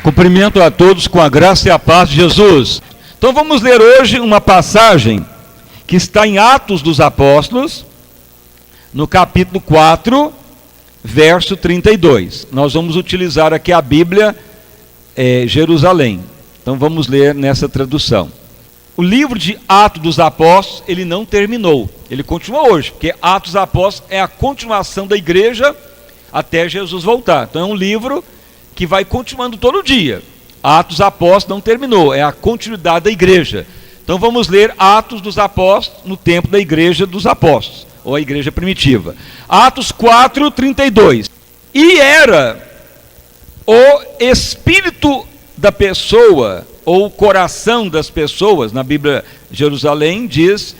Cumprimento a todos com a graça e a paz de Jesus. Então vamos ler hoje uma passagem que está em Atos dos Apóstolos, no capítulo 4, verso 32. Nós vamos utilizar aqui a Bíblia Jerusalém. Então vamos ler nessa tradução. O livro de Atos dos Apóstolos, ele não terminou. Ele continua hoje, porque Atos dos Apóstolos é a continuação da igreja até Jesus voltar. Então é um livro que vai continuando todo dia. Atos dos Apóstolos não terminou, é a continuidade da igreja. Então vamos ler Atos dos Apóstolos no tempo da igreja dos apóstolos, ou a igreja primitiva. Atos 4, 32. E era o espírito da pessoa, ou o coração das pessoas, na Bíblia Jerusalém diz,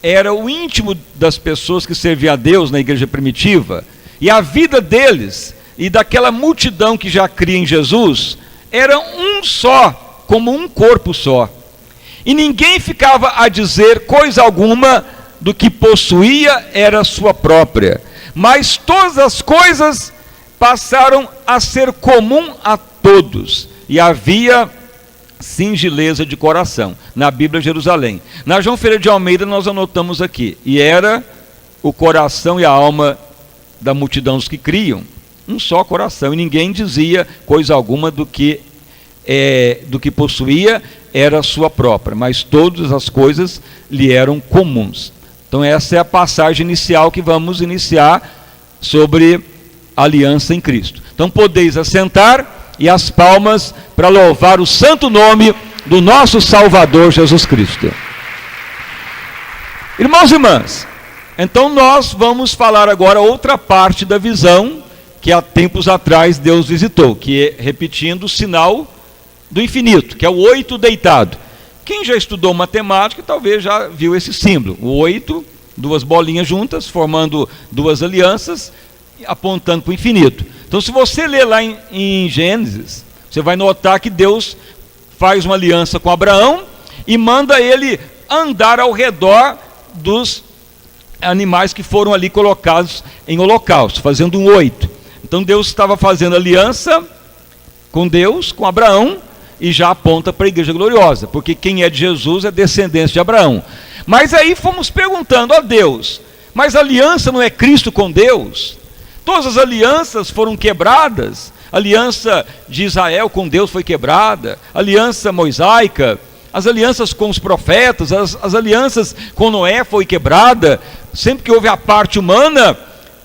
era o íntimo das pessoas que serviam a Deus na igreja primitiva, e a vida deles e daquela multidão que já cria em Jesus, era um só, como um corpo só. E ninguém ficava a dizer coisa alguma do que possuía era sua própria, mas todas as coisas passaram a ser comum a todos, e havia singeleza de coração, na Bíblia Jerusalém. Na João Ferreira de Almeida nós anotamos aqui, e era o coração e a alma da multidão dos que criam, um só coração, e ninguém dizia coisa alguma do que possuía era sua própria, mas todas as coisas lhe eram comuns. Então essa é a passagem inicial que vamos iniciar sobre a aliança em Cristo. Então podeis assentar e as palmas para louvar o santo nome do nosso Salvador Jesus Cristo. Irmãos e irmãs, então nós vamos falar agora outra parte da visão que há tempos atrás Deus visitou, que é, repetindo, o sinal do infinito, que é o 8 deitado. Quem já estudou matemática talvez já viu esse símbolo, o 8, duas bolinhas juntas, formando duas alianças, apontando para o infinito. Então se você ler lá em Gênesis, você vai notar que Deus faz uma aliança com Abraão e manda ele andar ao redor dos animais que foram ali colocados em holocausto, fazendo um 8. Então Deus estava fazendo aliança com Deus, com Abraão, e já aponta para a igreja gloriosa, porque quem é de Jesus é descendente de Abraão. Mas aí fomos perguntando a Deus, mas a aliança não é Cristo com Deus? Todas as alianças foram quebradas, a aliança de Israel com Deus foi quebrada, a aliança mosaica, as alianças com os profetas, as alianças com Noé foi quebrada, sempre que houve a parte humana,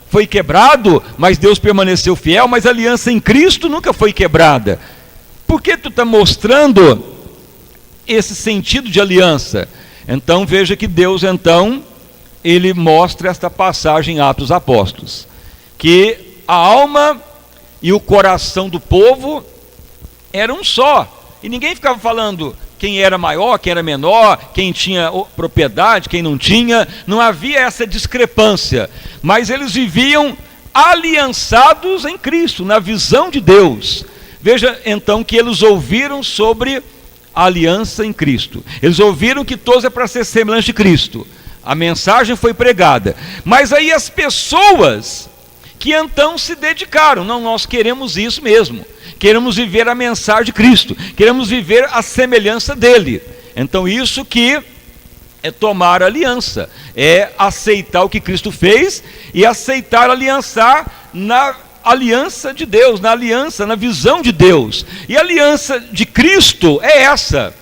foi quebrado, mas Deus permaneceu fiel, mas a aliança em Cristo nunca foi quebrada. Por que tu está mostrando esse sentido de aliança? Então veja que Deus ele mostra esta passagem em Atos dos Apóstolos, que a alma e o coração do povo eram um só, e ninguém ficava falando quem era maior, quem era menor, quem tinha propriedade, quem não tinha, não havia essa discrepância, mas eles viviam aliançados em Cristo, na visão de Deus. Veja então que eles ouviram sobre a aliança em Cristo, eles ouviram que todos é para ser semelhante de Cristo, a mensagem foi pregada, mas aí as pessoas que então se dedicaram, não, nós queremos isso mesmo, queremos viver a mensagem de Cristo, queremos viver a semelhança dele. Então isso que é tomar aliança, é aceitar o que Cristo fez e aceitar aliançar na aliança de Deus, na aliança, na visão de Deus. E a aliança de Cristo é essa,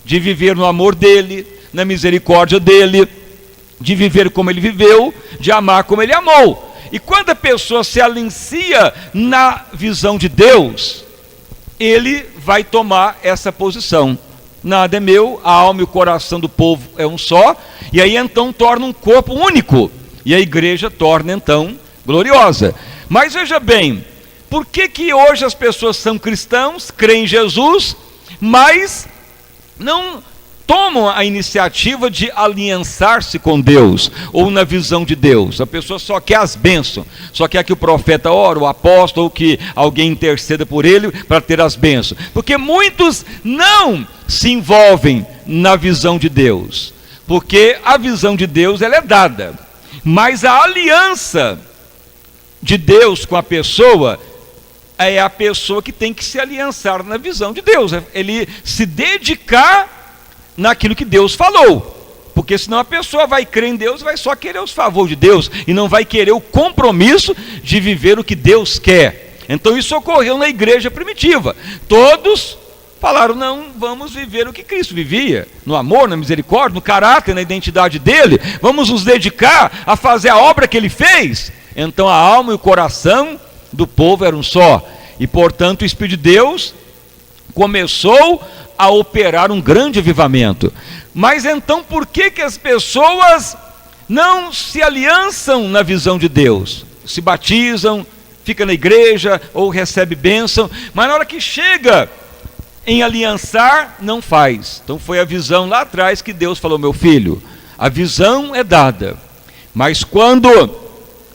de viver no amor dele, na misericórdia dele, de viver como ele viveu, de amar como ele amou. E quando a pessoa se alicia na visão de Deus, ele vai tomar essa posição. Nada é meu, a alma e o coração do povo é um só, e aí então torna um corpo único, e a igreja torna então gloriosa. Mas veja bem, por que hoje as pessoas são cristãos, creem em Jesus, mas não tomam a iniciativa de aliançar-se com Deus, ou na visão de Deus? A pessoa só quer as bênçãos, só quer que o profeta ore, o apóstolo, ou que alguém interceda por ele para ter as bênçãos, porque muitos não se envolvem na visão de Deus, porque a visão de Deus ela é dada, mas a aliança de Deus com a pessoa é a pessoa que tem que se aliançar na visão de Deus, ele se dedicar naquilo que Deus falou, porque senão a pessoa vai crer em Deus, vai só querer os favores de Deus, e não vai querer o compromisso de viver o que Deus quer. Então isso ocorreu na igreja primitiva, todos falaram, não, vamos viver o que Cristo vivia, no amor, na misericórdia, no caráter, na identidade dele, vamos nos dedicar a fazer a obra que ele fez. Então a alma e o coração do povo eram só, e portanto o Espírito de Deus começou a operar um grande avivamento. Mas então por que as pessoas não se aliançam na visão de Deus? Se batizam, fica na igreja ou recebe bênção, mas na hora que chega em aliançar, não faz. Então foi a visão lá atrás que Deus falou, meu filho, a visão é dada, mas quando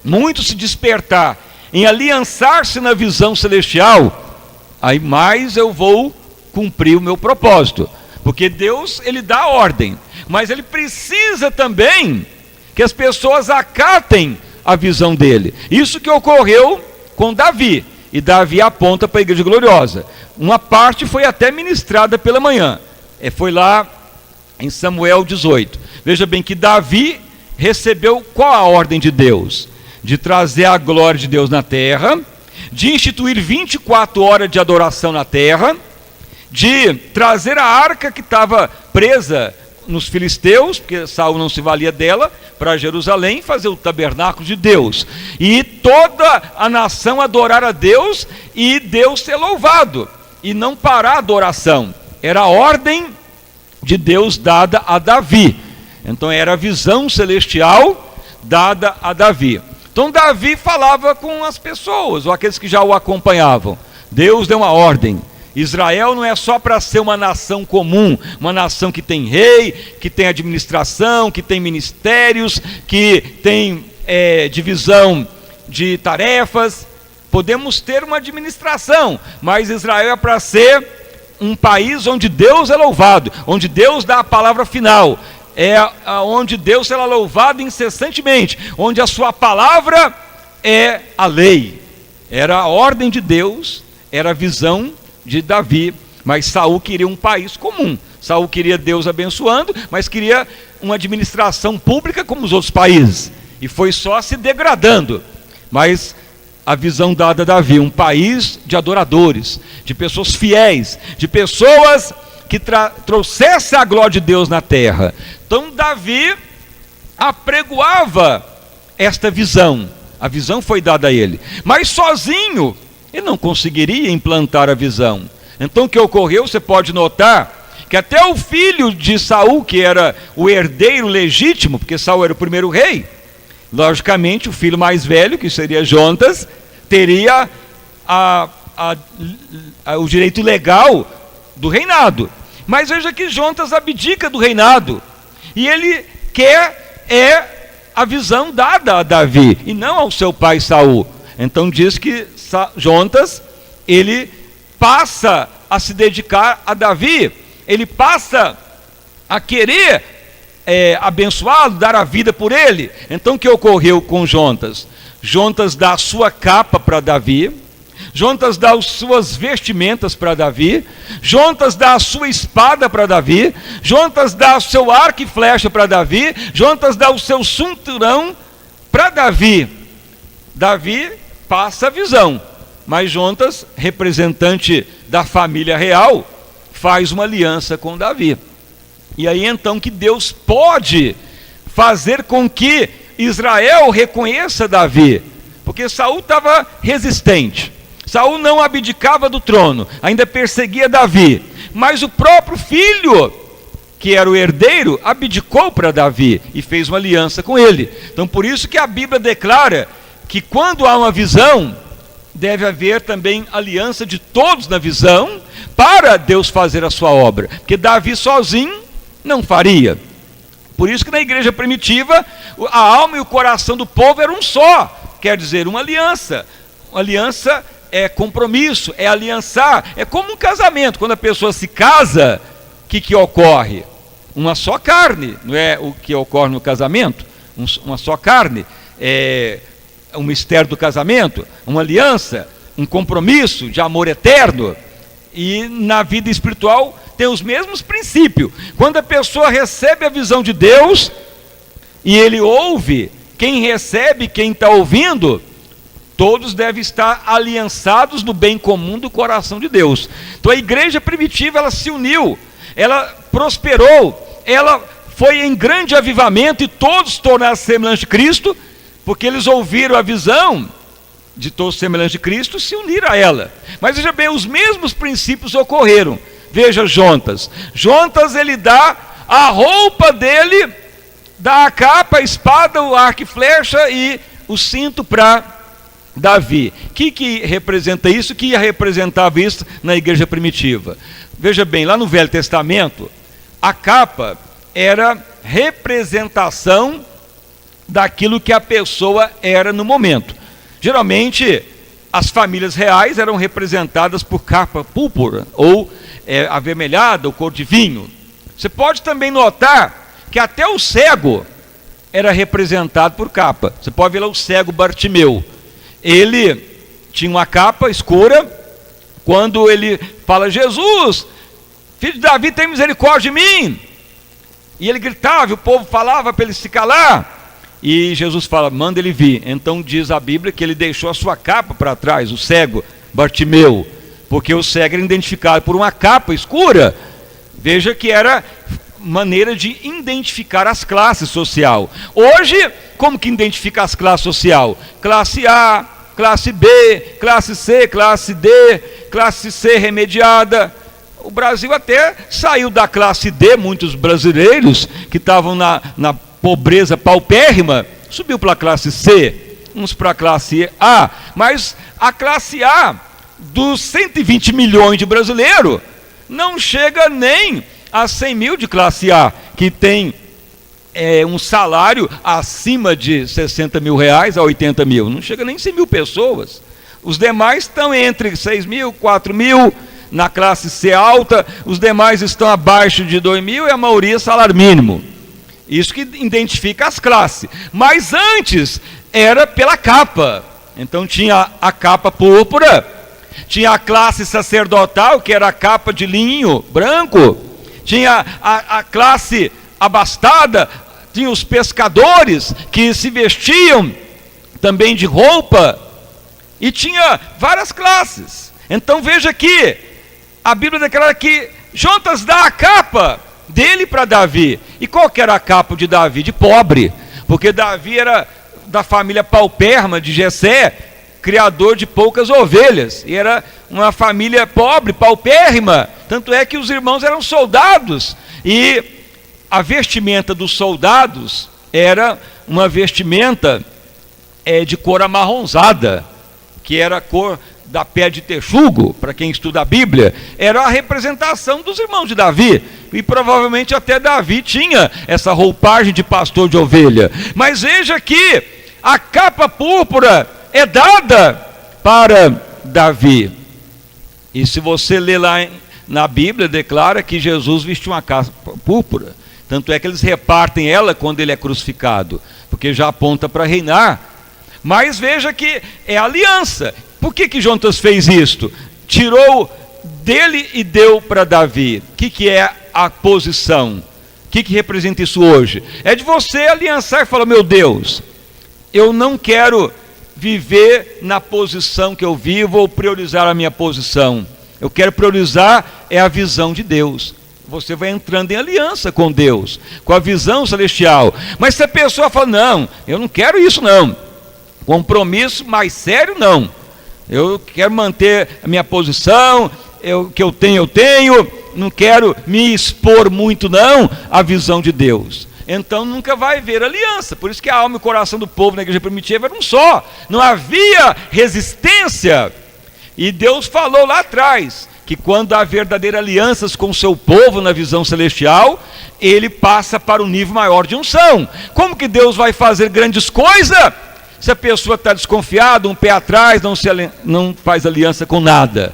muito se despertar em aliançar-se na visão celestial, aí mais eu vou cumprir o meu propósito, porque Deus, ele dá ordem, mas ele precisa também que as pessoas acatem a visão dele. Isso que ocorreu com Davi, e Davi aponta para a igreja gloriosa. Uma parte foi até ministrada pela manhã, foi lá em Samuel 18. Veja bem que Davi recebeu qual a ordem de Deus? De trazer a glória de Deus na terra, de instituir 24 horas de adoração na terra, de trazer a arca que estava presa nos filisteus, porque Saul não se valia dela, para Jerusalém, fazer o tabernáculo de Deus, e toda a nação adorar a Deus, e Deus ser louvado, e não parar a adoração. Era a ordem de Deus dada a Davi. Então era a visão celestial dada a Davi. Então Davi falava com as pessoas, ou aqueles que já o acompanhavam. Deus deu uma ordem. Israel não é só para ser uma nação comum, uma nação que tem rei, que tem administração, que tem ministérios, que tem divisão de tarefas. Podemos ter uma administração, mas Israel é para ser um país onde Deus é louvado, onde Deus dá a palavra final, onde Deus será louvado incessantemente, onde a sua palavra é a lei. Era a ordem de Deus, era a visão de Davi, mas Saul queria um país comum. Saul queria Deus abençoando, mas queria uma administração pública como os outros países, e foi só se degradando. Mas a visão dada a Davi, um país de adoradores, de pessoas fiéis, de pessoas que trouxessem a glória de Deus na terra. Então Davi apregoava esta visão, a visão foi dada a ele, mas sozinho ele não conseguiria implantar a visão. Então o que ocorreu, você pode notar, que até o filho de Saul, que era o herdeiro legítimo, porque Saul era o primeiro rei, logicamente o filho mais velho, que seria Jonatas, teria o direito legal do reinado. Mas veja que Jonatas abdica do reinado, e ele quer a visão dada a Davi, e não ao seu pai Saul. Então diz que Jonatas, ele passa a se dedicar a Davi, ele passa a querer abençoá-lo, dar a vida por ele. Então o que ocorreu com Jonatas? Jonatas dá a sua capa para Davi, Jonatas dá as suas vestimentas para Davi, Jonatas dá a sua espada para Davi, Jonatas dá o seu arco e flecha para Davi, Jonatas dá o seu cinturão para Davi. Davi passa a visão, mas Jonatas, representante da família real, faz uma aliança com Davi. E aí então que Deus pode fazer com que Israel reconheça Davi, porque Saul estava resistente, Saul não abdicava do trono, ainda perseguia Davi, mas o próprio filho, que era o herdeiro, abdicou para Davi e fez uma aliança com ele. Então por isso que a Bíblia declara que quando há uma visão, deve haver também aliança de todos na visão, para Deus fazer a sua obra, porque Davi sozinho não faria. Por isso que na igreja primitiva, a alma e o coração do povo eram um só, quer dizer, uma aliança. Uma aliança é compromisso, é aliançar, é como um casamento. Quando a pessoa se casa, o que ocorre? Uma só carne, não é o que ocorre no casamento? Uma só carne, é o mistério do casamento, uma aliança, um compromisso de amor eterno, e na vida espiritual tem os mesmos princípios. Quando a pessoa recebe a visão de Deus, e ele ouve, quem recebe, quem está ouvindo, todos devem estar aliançados no bem comum do coração de Deus. Então a igreja primitiva, ela se uniu, ela prosperou, ela foi em grande avivamento, e todos tornaram semelhantes de Cristo, porque eles ouviram a visão de todos semelhantes de Cristo, se uniram a ela. Mas veja bem, os mesmos princípios ocorreram. Veja Jontas, ele dá a roupa dele, dá a capa, a espada, o arco e flecha e o cinto para Davi. O que representa isso? O que representava isso na igreja primitiva? Veja bem, lá no Velho Testamento, a capa era representação daquilo que a pessoa era no momento. Geralmente, as famílias reais eram representadas por capa púrpura, ou avermelhada, ou cor de vinho. Você pode também notar que até o cego era representado por capa. Você pode ver lá o cego Bartimeu. Ele tinha uma capa escura. Quando ele fala: Jesus, filho de Davi, tem misericórdia de mim. E ele gritava, e o povo falava para ele se calar. E Jesus fala: manda ele vir. Então diz a Bíblia que ele deixou a sua capa para trás, o cego Bartimeu, porque o cego era identificado por uma capa escura. Veja que era maneira de identificar as classes social. Hoje, como que identifica as classes social? Classe A, classe B, classe C, classe D, classe C remediada. O Brasil até saiu da classe D, muitos brasileiros que estavam na pobreza paupérrima, subiu para a classe C, uns para a classe A, mas a classe A, dos 120 milhões de brasileiros, não chega nem a 100 mil de classe A, que tem um salário acima de 60 mil reais a 80 mil, não chega nem 100 mil pessoas. Os demais estão entre 6 mil, 4 mil, na classe C alta, os demais estão abaixo de 2 mil e a maioria salário mínimo. Isso que identifica as classes. Mas antes era pela capa. Então tinha a capa púrpura, tinha a classe sacerdotal, que era a capa de linho branco, tinha a classe abastada, tinha os pescadores que se vestiam também de roupa, e tinha várias classes. Então veja que a Bíblia declara que Jontas dá a capa dele para Davi. E qual que era a capa de Davi? De pobre, porque Davi era da família paupérrima de Jessé, criador de poucas ovelhas, e era uma família pobre, paupérrima. Tanto é que os irmãos eram soldados, e a vestimenta dos soldados era uma vestimenta de cor amarronzada, que era a cor da pele de texugo. Para quem estuda a Bíblia, era a representação dos irmãos de Davi, e provavelmente até Davi tinha essa roupagem de pastor de ovelha. Mas veja que a capa púrpura é dada para Davi, e se você ler lá na Bíblia, declara que Jesus vestiu uma capa púrpura. Tanto é que eles repartem ela quando ele é crucificado, porque já aponta para reinar. Mas veja que é aliança. Por que Jontas fez isto? Tirou dele e deu para Davi. O que é a posição? O que representa isso hoje? É de você aliançar e falar: meu Deus, eu não quero viver na posição que eu vivo ou priorizar a minha posição. Eu quero priorizar a visão de Deus. Você vai entrando em aliança com Deus, com a visão celestial. Mas se a pessoa fala: não, eu não quero isso não, compromisso mais sério não, eu quero manter a minha posição, que eu tenho, não quero me expor muito não à visão de Deus, então nunca vai haver aliança. Por isso que a alma e o coração do povo na igreja primitiva eram um só, não havia resistência. E Deus falou lá atrás que quando há verdadeira alianças com o seu povo na visão celestial, ele passa para um nível maior de unção. Como que Deus vai fazer grandes coisas se a pessoa está desconfiada, um pé atrás, não faz aliança com nada?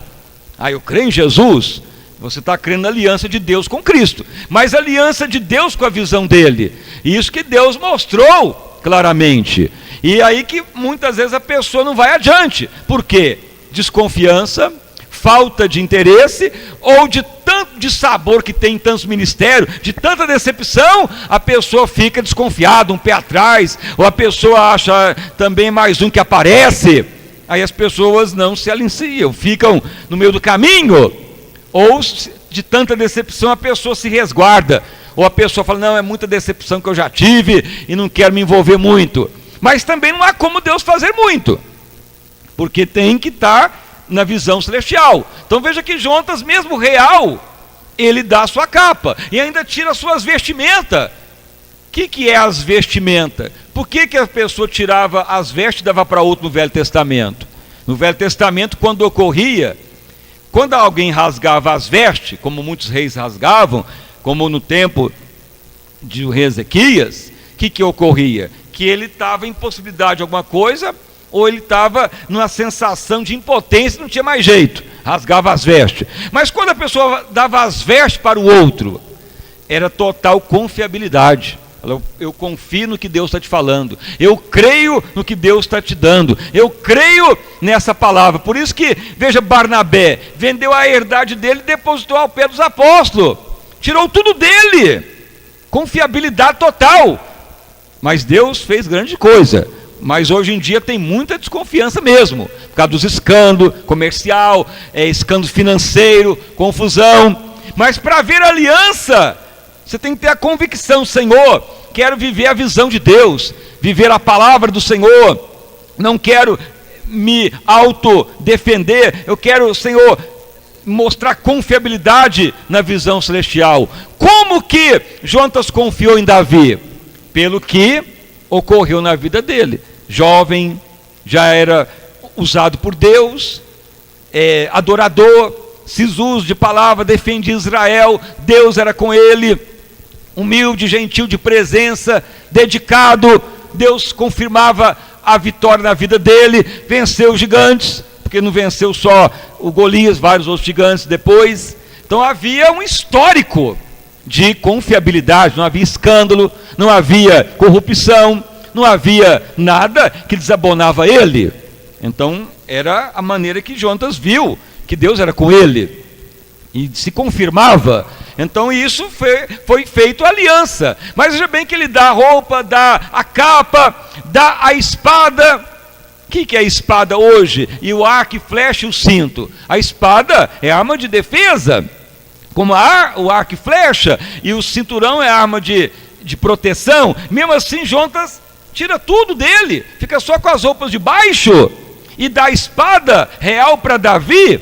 Eu creio em Jesus. Você está crendo na aliança de Deus com Cristo, mas a aliança de Deus com a visão dele. Isso que Deus mostrou claramente. E aí que muitas vezes a pessoa não vai adiante. Por quê? desconfiança, falta de interesse, ou de tanto de sabor que tem em tantos ministérios, de tanta decepção, a pessoa fica desconfiada, um pé atrás, ou a pessoa acha também mais um que aparece, aí as pessoas não se alinciam, ficam no meio do caminho, ou de tanta decepção a pessoa se resguarda, ou a pessoa fala, não, é muita decepção que eu já tive e não quero me envolver muito. Mas também não há como Deus fazer muito, porque tem que estar na visão celestial. Então veja que Jonatas, mesmo real, ele dá a sua capa e ainda tira as suas vestimentas. O que é as vestimentas? Por que a pessoa tirava as vestes e dava para outro no Velho Testamento? No Velho Testamento, quando ocorria, quando alguém rasgava as vestes, como muitos reis rasgavam, como no tempo de o rei Ezequias, o que ocorria? Que ele estava em possibilidade de alguma coisa, ou ele estava numa sensação de impotência, não tinha mais jeito, rasgava as vestes. Mas quando a pessoa dava as vestes para o outro, era total confiabilidade. Eu confio no que Deus está te falando, eu creio no que Deus está te dando, eu creio nessa palavra. Por isso que, veja, Barnabé vendeu a herdade dele e depositou ao pé dos apóstolos, tirou tudo dele, confiabilidade total. Mas Deus fez grande coisa. Mas hoje em dia tem muita desconfiança mesmo, por causa dos escândalos comercial, escândalo financeiro, confusão. Mas para ver aliança, você tem que ter a convicção, Senhor, quero viver a visão de Deus, viver a palavra do Senhor, não quero me autodefender, eu quero, Senhor, mostrar confiabilidade na visão celestial. Como que Jonatas confiou em Davi? Pelo que ocorreu na vida dele. Jovem, já era usado por Deus, adorador, sisuso de palavra, defendia Israel, Deus era com ele, humilde, gentil de presença, dedicado, Deus confirmava a vitória na vida dele, venceu os gigantes, porque não venceu só o Golias, vários outros gigantes depois. Então havia um histórico de confiabilidade, não havia escândalo, não havia corrupção, não havia nada que desabonava ele. Então era a maneira que Jonatas viu que Deus era com ele e se confirmava. Então isso foi feito aliança. Mas veja bem que ele dá a roupa, dá a capa, dá a espada. O que é a espada hoje? E o arco e flecha e o cinto. A espada é arma de defesa, como o arco e flecha, e o cinturão é arma de proteção. Mesmo assim, Jonatas tira tudo dele, fica só com as roupas de baixo, e dá a espada real para Davi.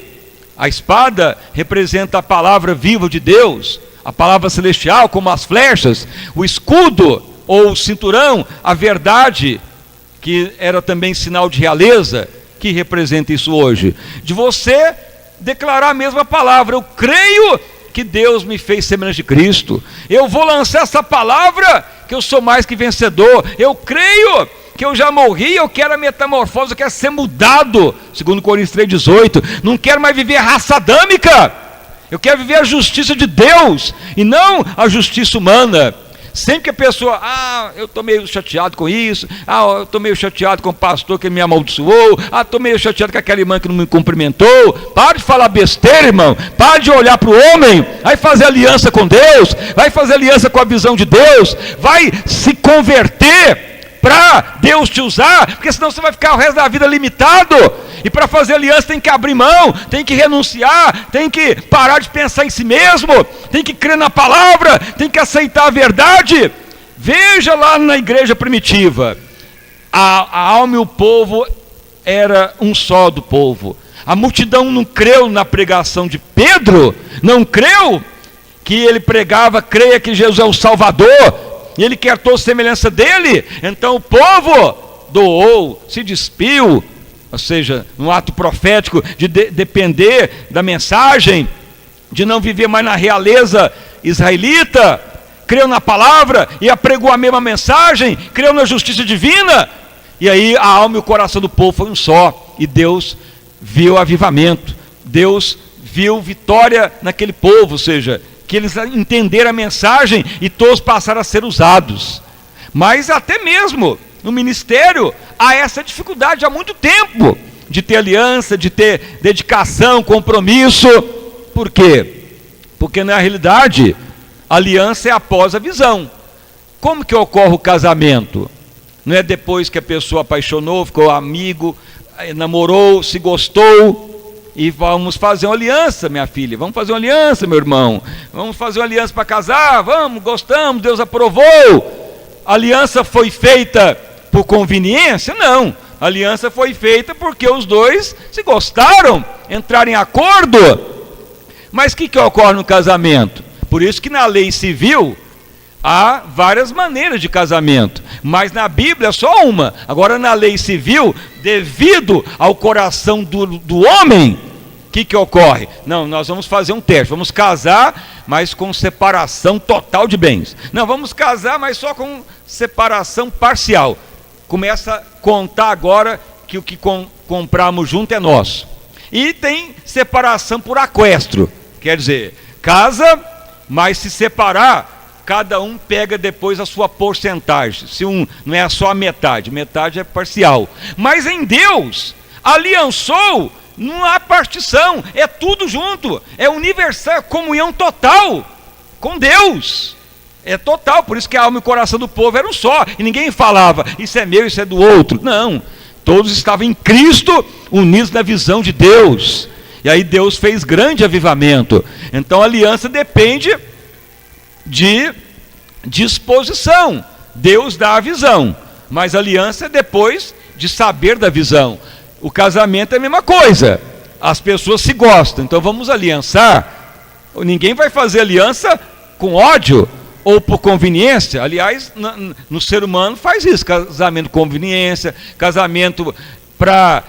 A espada representa a palavra viva de Deus, a palavra celestial, como as flechas. O escudo ou o cinturão, a verdade, que era também sinal de realeza, que representa isso hoje. De você declarar a mesma palavra, eu creio que Deus me fez semelhante de Cristo, eu vou lançar essa palavra, que eu sou mais que vencedor, eu creio que eu já morri, eu quero a metamorfose, eu quero ser mudado, segundo Coríntios 3,18, não quero mais viver a raça adâmica, eu quero viver a justiça de Deus, e não a justiça humana. Sempre que a pessoa, eu estou meio chateado com isso, eu estou meio chateado com o pastor que me amaldiçoou, estou meio chateado com aquela irmã que não me cumprimentou, para de falar besteira, irmão, para de olhar para o homem, vai fazer aliança com Deus, vai fazer aliança com a visão de Deus, vai se converter para Deus te usar, porque senão você vai ficar o resto da vida limitado. E para fazer aliança tem que abrir mão, tem que renunciar, tem que parar de pensar em si mesmo, tem que crer na palavra, tem que aceitar a verdade. Veja lá na igreja primitiva, a alma e o povo era um só do povo. A multidão não creu na pregação de Pedro, não creu que ele pregava, creia que Jesus é o Salvador, e ele quer toda semelhança dele. Então o povo doou, se despiu, ou seja, no ato profético de depender da mensagem, de não viver mais na realeza israelita, creu na palavra e apregou a mesma mensagem, creu na justiça divina, e aí a alma e o coração do povo foi um só, e Deus viu avivamento, Deus viu vitória naquele povo, ou seja, que eles entenderam a mensagem e todos passaram a ser usados. Mas até mesmo no ministério há essa dificuldade há muito tempo, de ter aliança, de ter dedicação, compromisso. Por quê? Porque na realidade, a aliança é após a visão. Como que ocorre o casamento? Não é depois que a pessoa apaixonou, ficou amigo, namorou, se gostou, e vamos fazer uma aliança, minha filha, vamos fazer uma aliança, meu irmão, vamos fazer uma aliança para casar, vamos, gostamos, Deus aprovou. A aliança foi feita por conveniência? Não, a aliança foi feita porque os dois se gostaram, entraram em acordo. Mas o que ocorre no casamento? Por isso que na lei civil há várias maneiras de casamento, mas na Bíblia é só uma. Agora na lei civil, devido ao coração do homem, o que ocorre? Não, nós vamos fazer um teste, vamos casar, mas com separação total de bens. Não, vamos casar, mas só com separação parcial. Começa a contar agora que o que compramos junto é nosso. E tem separação por aquestro, quer dizer, casa, mas se separar, cada um pega depois a sua porcentagem. Se não é só a metade, metade é parcial. Mas em Deus, aliançou, não há partição, é tudo junto, é universal, comunhão total com Deus. É total, por isso que a alma e o coração do povo eram só, e ninguém falava, isso é meu, isso é do outro. Não, todos estavam em Cristo, unidos na visão de Deus. E aí Deus fez grande avivamento. Então a aliança depende de disposição. Deus dá a visão, mas a aliança é depois de saber da visão. O casamento é a mesma coisa, as pessoas se gostam, então vamos aliançar. Ninguém vai fazer aliança com ódio ou por conveniência. Aliás, no ser humano faz isso, casamento com conveniência, casamento para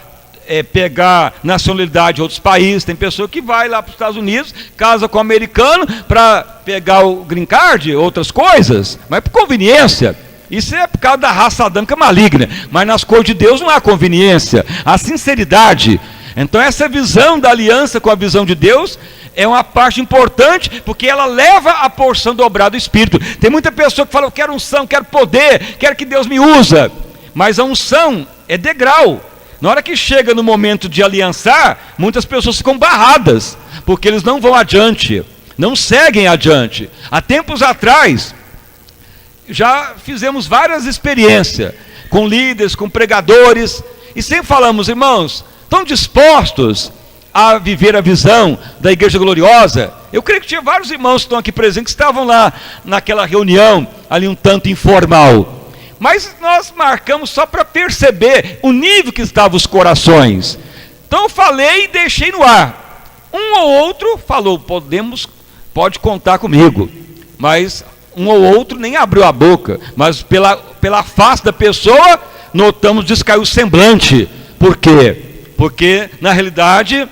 pegar nacionalidade de outros países. Tem pessoa que vai lá para os Estados Unidos, casa com um americano para pegar o green card, outras coisas, mas por conveniência. Isso é por causa da raça adâmica maligna, mas nas coisas de Deus não há conveniência, há sinceridade. Então essa visão da aliança com a visão de Deus é uma parte importante, porque ela leva a porção dobrada do Espírito. Tem muita pessoa que fala, eu quero unção, quero poder, quero que Deus me usa, mas a unção é degrau. Na hora que chega no momento de aliançar, muitas pessoas ficam barradas, porque eles não vão adiante, não seguem adiante. Há tempos atrás, já fizemos várias experiências com líderes, com pregadores, e sempre falamos, irmãos, estão dispostos a viver a visão da Igreja Gloriosa? Eu creio que tinha vários irmãos que estão aqui presentes, que estavam lá naquela reunião, ali um tanto informal. Mas nós marcamos só para perceber o nível que estavam os corações. Então eu falei e deixei no ar. Um ou outro falou, pode contar comigo. Mas um ou outro nem abriu a boca. Mas pela face da pessoa, notamos descaiu o semblante. Por quê? Porque na realidade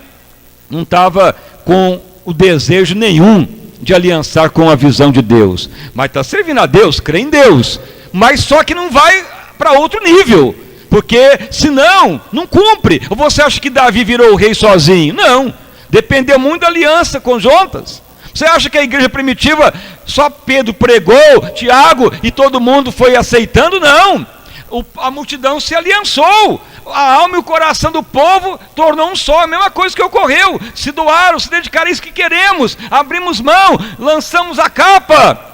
não estava com o desejo nenhum de aliançar com a visão de Deus. Mas está servindo a Deus, crê em Deus. Mas só que não vai para outro nível, porque senão não cumpre. Ou você acha que Davi virou o rei sozinho? Não, dependeu muito da aliança conjuntas. Você acha que a igreja primitiva só Pedro pregou, Tiago e todo mundo foi aceitando? Não, a multidão se aliançou, a alma e o coração do povo tornou um só. A mesma coisa que ocorreu, se doaram, se dedicaram a isso que queremos, abrimos mão, lançamos a capa.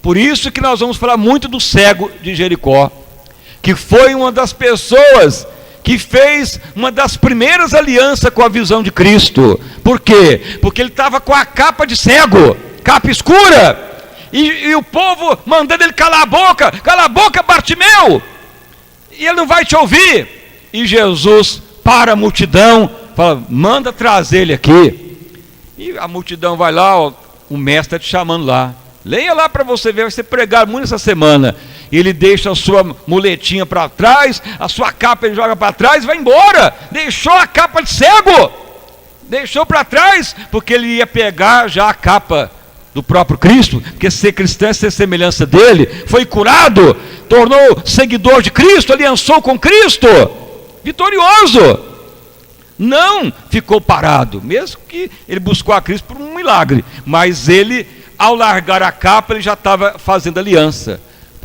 Por isso que nós vamos falar muito do cego de Jericó, que foi uma das pessoas que fez uma das primeiras alianças com a visão de Cristo. Por quê? Porque ele estava com a capa de cego, capa escura, e o povo mandando ele calar a boca, Bartimeu, e ele não vai te ouvir. E Jesus para a multidão, fala, manda trazer ele aqui. E a multidão vai lá, ó, o mestre está te chamando lá. Leia lá para você ver, vai ser pregado muito essa semana. Ele deixa a sua muletinha para trás, a sua capa ele joga para trás e vai embora. Deixou a capa de cego, deixou para trás, porque ele ia pegar já a capa do próprio Cristo, porque ser cristão é ser semelhança dele. Foi curado, tornou seguidor de Cristo, aliançou com Cristo, vitorioso. Não ficou parado, mesmo que ele buscou a Cristo por um milagre, mas ele, ao largar a capa, ele já estava fazendo aliança.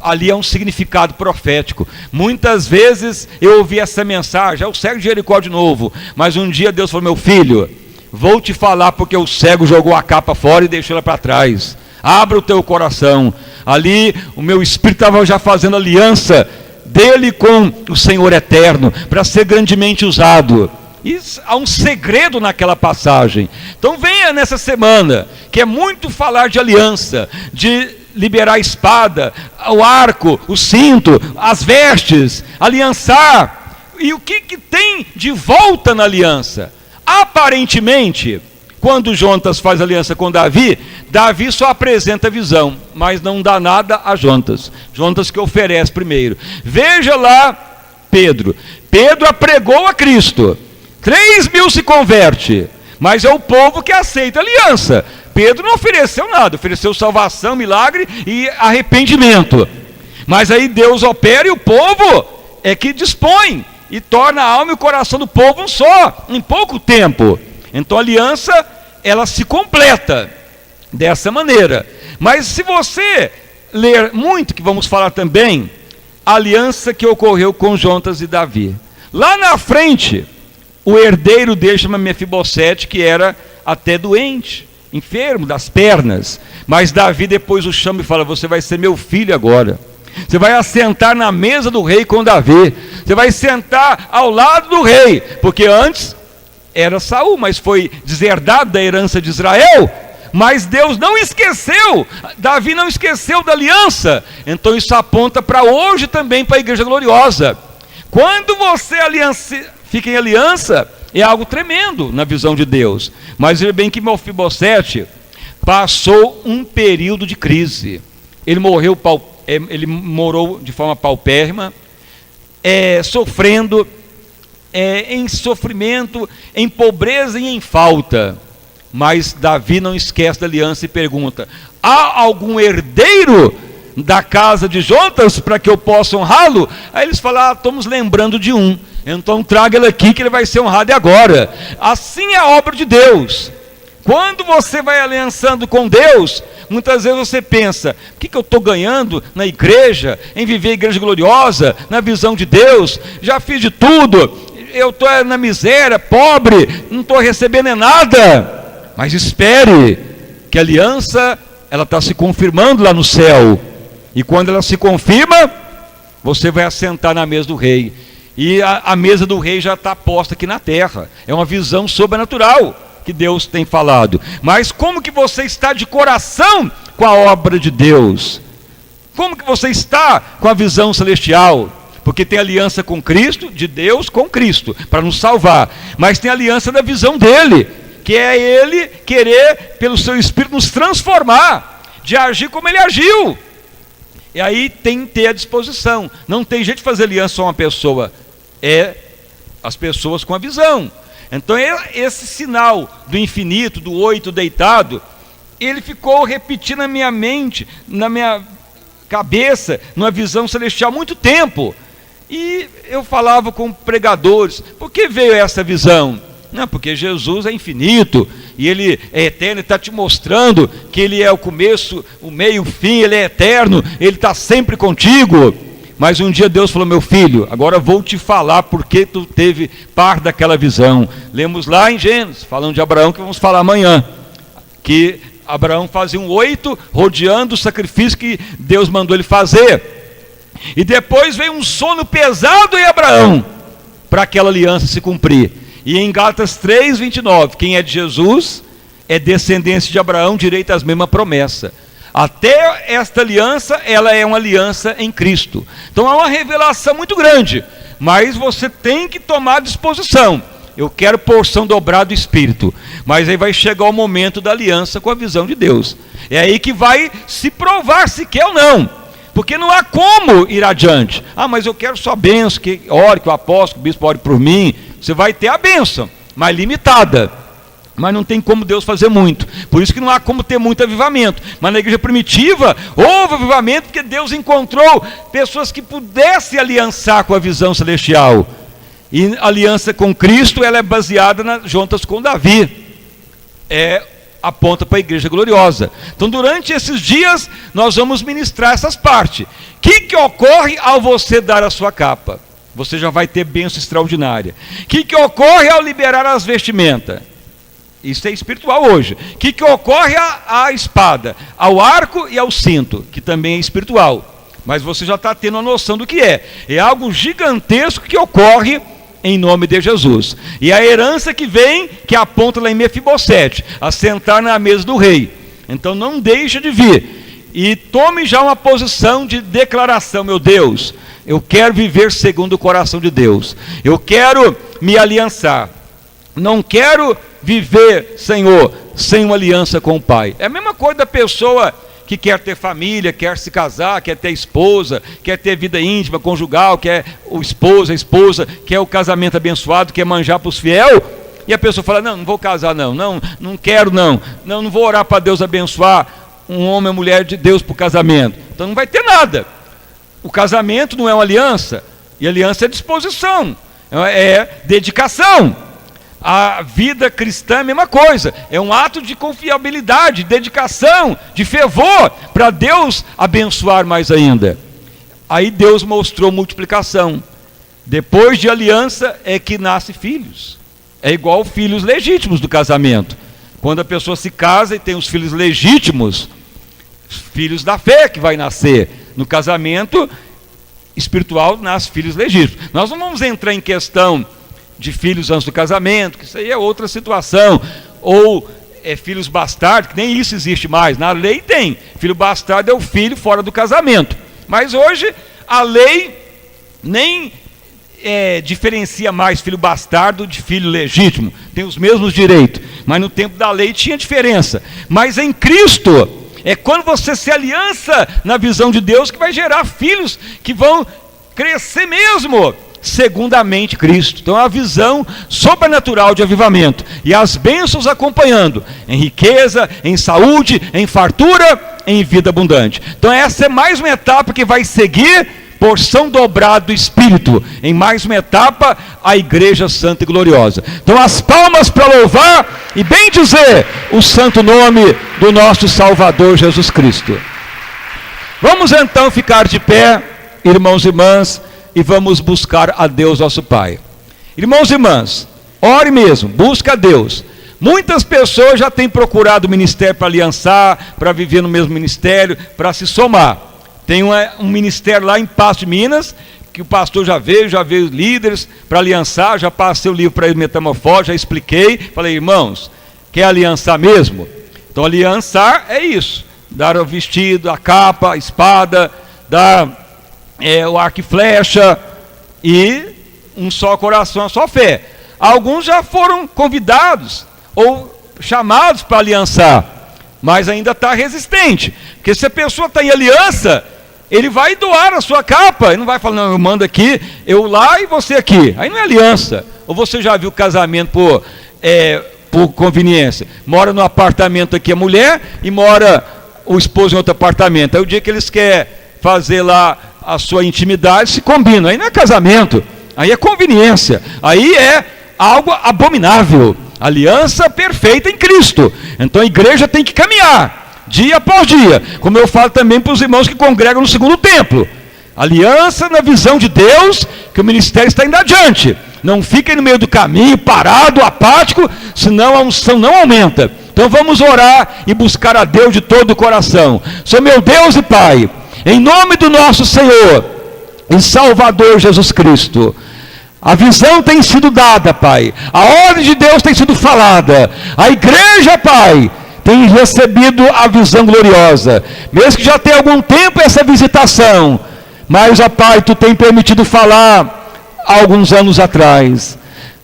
ali é um significado profético. Muitas vezes eu ouvi essa mensagem, é o cego de Jericó de novo, mas um dia Deus falou: meu filho, vou te falar porque o cego jogou a capa fora e deixou ela para trás. Abra o teu coração. Ali o meu espírito estava já fazendo aliança dele com o Senhor eterno, para ser grandemente usado. E há um segredo naquela passagem. Então venha nessa semana, que é muito falar de aliança, de liberar a espada, o arco, o cinto, as vestes, aliançar. E o que tem de volta na aliança? Aparentemente, quando Jonatas faz aliança com Davi, Davi só apresenta a visão, mas não dá nada a Jonatas. Jonatas que oferece primeiro. Veja lá Pedro. Pedro apregou a Cristo. 3.000 se converte, mas é o povo que aceita a aliança. Pedro não ofereceu nada, ofereceu salvação, milagre e arrependimento. Mas aí Deus opera e o povo é que dispõe e torna a alma e o coração do povo um só, em pouco tempo. Então a aliança, ela se completa dessa maneira. Mas se você ler muito, que vamos falar também, a aliança que ocorreu com Jonatas e Davi. Lá na frente, o herdeiro dele chama Mefibosete, que era até doente, enfermo das pernas. Mas Davi depois o chama e fala: você vai ser meu filho agora. Você vai assentar na mesa do rei com Davi. Você vai sentar ao lado do rei. Porque antes era Saul, mas foi deserdado da herança de Israel. Mas Deus não esqueceu, Davi não esqueceu da aliança. Então isso aponta para hoje também, para a igreja gloriosa. Quando você fica em aliança, é algo tremendo na visão de Deus. Mas veja bem que Mefibosete passou um período de crise. Ele morou de forma paupérrima, sofrendo, em sofrimento, em pobreza e em falta. Mas Davi não esquece da aliança e pergunta: há algum herdeiro da casa de Jonatas para que eu possa honrá-lo? Aí eles falam: estamos lembrando de um, então traga ele aqui que ele vai ser honrado agora. Assim é a obra de Deus. Quando você vai aliançando com Deus, muitas vezes você pensa: o que eu estou ganhando na igreja, em viver a igreja gloriosa, na visão de Deus? Já fiz de tudo, eu estou na miséria, pobre, não estou recebendo nada. Mas espere, que a aliança, ela está se confirmando lá no céu. E quando ela se confirma, você vai assentar na mesa do rei. E a mesa do rei já está posta aqui na terra. É uma visão sobrenatural que Deus tem falado. Mas como que você está de coração com a obra de Deus? Como que você está com a visão celestial? Porque tem aliança com Cristo, de Deus com Cristo, para nos salvar. Mas tem aliança da visão dele, que é ele querer, pelo seu Espírito, nos transformar, de agir como ele agiu. E aí tem que ter a disposição. Não tem jeito de fazer aliança com uma pessoa, as pessoas com a visão. Então esse sinal do infinito, do 8 deitado, ele ficou repetindo na minha mente, na minha cabeça, numa visão celestial, muito tempo. E eu falava com pregadores: por que veio essa visão? Não, porque Jesus é infinito, e ele é eterno, ele está te mostrando que ele é o começo, o meio, o fim, ele é eterno, ele está sempre contigo. Mas um dia Deus falou: meu filho, agora vou te falar porque tu teve parte daquela visão. Lemos lá em Gênesis, falando de Abraão, que vamos falar amanhã, que Abraão fazia um 8, rodeando o sacrifício que Deus mandou ele fazer. E depois veio um sono pesado em Abraão, para aquela aliança se cumprir. E em Gálatas 3:29, quem é de Jesus é descendência de Abraão, direito às mesmas promessas. Até esta aliança, ela é uma aliança em Cristo. Então há uma revelação muito grande, mas você tem que tomar disposição. Eu quero porção dobrada do Espírito, mas aí vai chegar o momento da aliança com a visão de Deus. É aí que vai se provar se quer ou não, porque não há como ir adiante. Mas eu quero só a bênção, que ore, que o apóstolo, que o bispo ore por mim. Você vai ter a bênção, mas limitada. Mas não tem como Deus fazer muito. Por isso que não há como ter muito avivamento. Mas na igreja primitiva houve avivamento, porque Deus encontrou pessoas que pudessem aliançar com a visão celestial. E a aliança com Cristo, ela é baseada juntas com Davi. Aponta para a igreja gloriosa. Então durante esses dias nós vamos ministrar essas partes, que ocorre ao você dar a sua capa? Você já vai ter bênção extraordinária. O que ocorre ao liberar as vestimentas? Isso é espiritual hoje. O que ocorre à espada, ao arco e ao cinto, que também é espiritual. Mas você já está tendo uma noção do que é. É algo gigantesco que ocorre em nome de Jesus. E a herança que vem, que aponta lá em Mefibosete, a sentar na mesa do rei. Então não deixa de vir. E tome já uma posição de declaração. Meu Deus, eu quero viver segundo o coração de Deus. Eu quero me aliançar. Não quero viver, Senhor, sem uma aliança com o Pai. É a mesma coisa da pessoa que quer ter família, quer se casar, quer ter esposa, quer ter vida íntima, conjugal, quer o esposo, a esposa, quer o casamento abençoado, quer manjar para os fiel. E a pessoa fala, não vou casar não quero não vou orar para Deus abençoar um homem ou mulher de Deus para o casamento. Então não vai ter nada. O casamento não é uma aliança, e aliança é disposição, é dedicação. A vida cristã é a mesma coisa, é um ato de confiabilidade, de dedicação, de fervor, para Deus abençoar mais ainda. Aí Deus mostrou multiplicação. Depois de aliança é que nasce filhos. É igual filhos legítimos do casamento. Quando a pessoa se casa e tem os filhos legítimos, filhos da fé que vai nascer. No casamento espiritual nasce filhos legítimos. Nós não vamos entrar em questão de filhos antes do casamento, que isso aí é outra situação. Ou filhos bastardos, que nem isso existe mais. Na lei tem. Filho bastardo é o filho fora do casamento. Mas hoje a lei nem diferencia mais filho bastardo de filho legítimo. Tem os mesmos direitos. Mas no tempo da lei tinha diferença. Mas em Cristo, é quando você se aliança na visão de Deus que vai gerar filhos que vão crescer mesmo segundamente Cristo. Então é uma visão sobrenatural de avivamento. E as bênçãos acompanhando. Em riqueza, em saúde, em fartura, em vida abundante. Então essa é mais uma etapa que vai seguir porção dobrada do Espírito. Em mais uma etapa, a Igreja Santa e Gloriosa. Então as palmas para louvar e bem dizer o santo nome do nosso Salvador Jesus Cristo. Vamos então ficar de pé, irmãos e irmãs, e vamos buscar a Deus nosso Pai. Irmãos e irmãs, ore mesmo, busca a Deus. Muitas pessoas já têm procurado o ministério para aliançar, para viver no mesmo ministério, para se somar. Tem um ministério lá em Pasto de Minas, que o pastor já veio líderes para aliançar, já passei o livro para ele, Metamorfose, já expliquei, falei, irmãos, quer aliançar mesmo? Então aliançar é isso, dar o vestido, a capa, a espada, dar o arco e flecha, e um só coração, uma só fé. Alguns já foram convidados, ou chamados para aliançar, mas ainda está resistente, porque se a pessoa está em aliança, ele vai doar a sua capa, ele não vai falar, não, eu mando aqui, eu lá e você aqui. Aí não é aliança. Ou você já viu casamento por conveniência? Mora no apartamento aqui a mulher e mora o esposo em outro apartamento. Aí o dia que eles querem fazer lá a sua intimidade, se combinam. Aí não é casamento, aí é conveniência, aí é algo abominável. Aliança perfeita em Cristo. Então a igreja tem que caminhar dia após dia, como eu falo também para os irmãos que congregam no segundo templo. Aliança na visão de Deus, que o ministério está indo adiante. Não fiquem no meio do caminho, parado, apático, senão a unção não aumenta. Então vamos orar e buscar a Deus de todo o coração. Senhor meu Deus e Pai, em nome do nosso Senhor e Salvador Jesus Cristo, a visão tem sido dada, Pai. A ordem de Deus tem sido falada. A igreja, Pai, tem recebido a visão gloriosa. Mesmo que já tenha algum tempo essa visitação. Mas, ó Pai, Tu tem permitido falar há alguns anos atrás.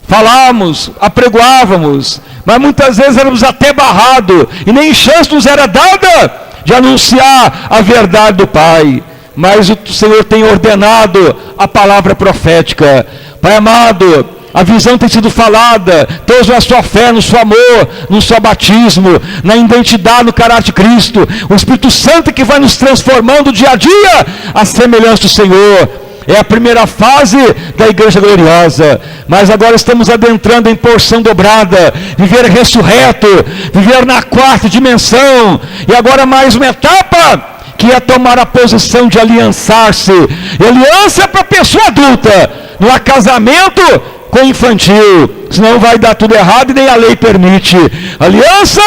Falávamos, apregoávamos, mas muitas vezes éramos até barrados. E nem chance nos era dada de anunciar a verdade do Pai. Mas o Senhor tem ordenado a palavra profética. Pai amado, a visão tem sido falada, todos na sua fé, no seu amor, no seu batismo, na identidade, no caráter de Cristo. O Espírito Santo que vai nos transformando dia a dia à semelhança do Senhor. É a primeira fase da igreja gloriosa, mas agora estamos adentrando em porção dobrada, viver ressurreto, viver na quarta dimensão, e agora mais uma etapa, que é tomar a posição de aliançar-se. E aliança é para pessoa adulta, não há casamento com infantil, senão vai dar tudo errado e nem a lei permite. Aliança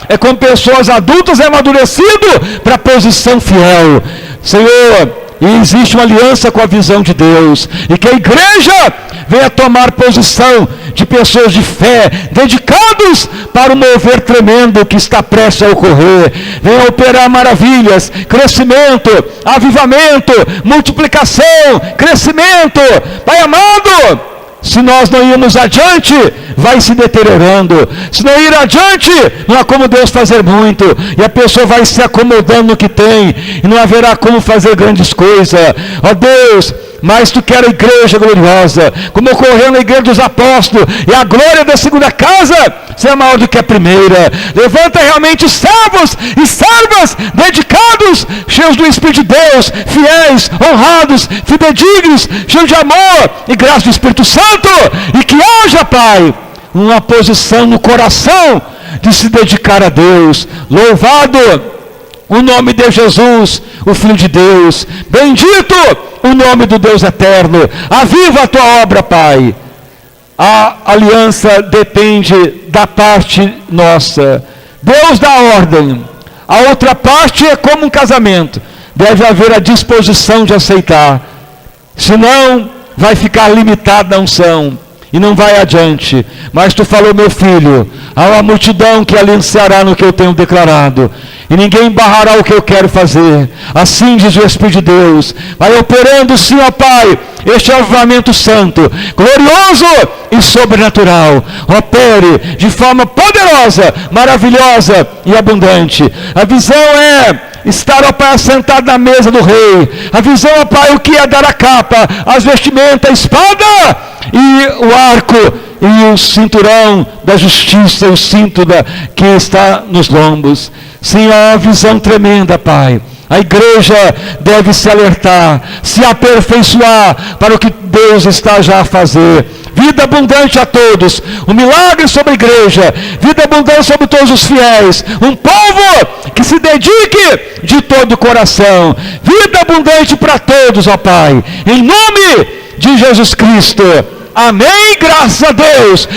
é com pessoas adultas e amadurecido para a posição fiel. Senhor, e existe uma aliança com a visão de Deus, e que a igreja venha tomar posição de pessoas de fé, dedicados para o mover tremendo que está prestes a ocorrer. Venha operar maravilhas, crescimento, avivamento, multiplicação, crescimento. Pai amado, se nós não irmos adiante, vai se deteriorando. Se não ir adiante, não há como Deus fazer muito. E a pessoa vai se acomodando no que tem. E não haverá como fazer grandes coisas. Ó Deus, mas tu quer a igreja gloriosa, como ocorreu na igreja dos apóstolos. E a glória da segunda casa será maior do que a primeira. Levanta realmente servos e servas dedicados, cheios do Espírito de Deus, fiéis, honrados, fidedignos, cheios de amor e graça do Espírito Santo. E que haja, Pai, uma posição no coração de se dedicar a Deus. Louvado o nome de Jesus, o Filho de Deus. Bendito o nome do Deus eterno. Aviva a tua obra, Pai. A aliança depende da parte nossa. Deus dá ordem. A outra parte é como um casamento. Deve haver a disposição de aceitar. Senão, vai ficar limitado na unção e não vai adiante. Mas tu falou, meu filho, há uma multidão que aliançará no que eu tenho declarado, e ninguém barrará o que eu quero fazer. Assim diz o Espírito de Deus. Vai operando sim, ó Pai, este avivamento santo, glorioso e sobrenatural. Opere de forma poderosa, maravilhosa e abundante. A visão é estar, ó Pai, sentado na mesa do rei. A visão, ó Pai, o que é dar a capa, as vestimentas, a espada e o arco e o cinturão da justiça, o cinto que está nos lombos. Sim, há uma visão tremenda, Pai. A igreja deve se alertar, se aperfeiçoar para o que Deus está já a fazer. Vida abundante a todos, um milagre sobre a igreja, vida abundante sobre todos os fiéis, um povo que se dedique de todo o coração, vida abundante para todos, ó Pai, em nome de Jesus Cristo. Amém, graças a Deus.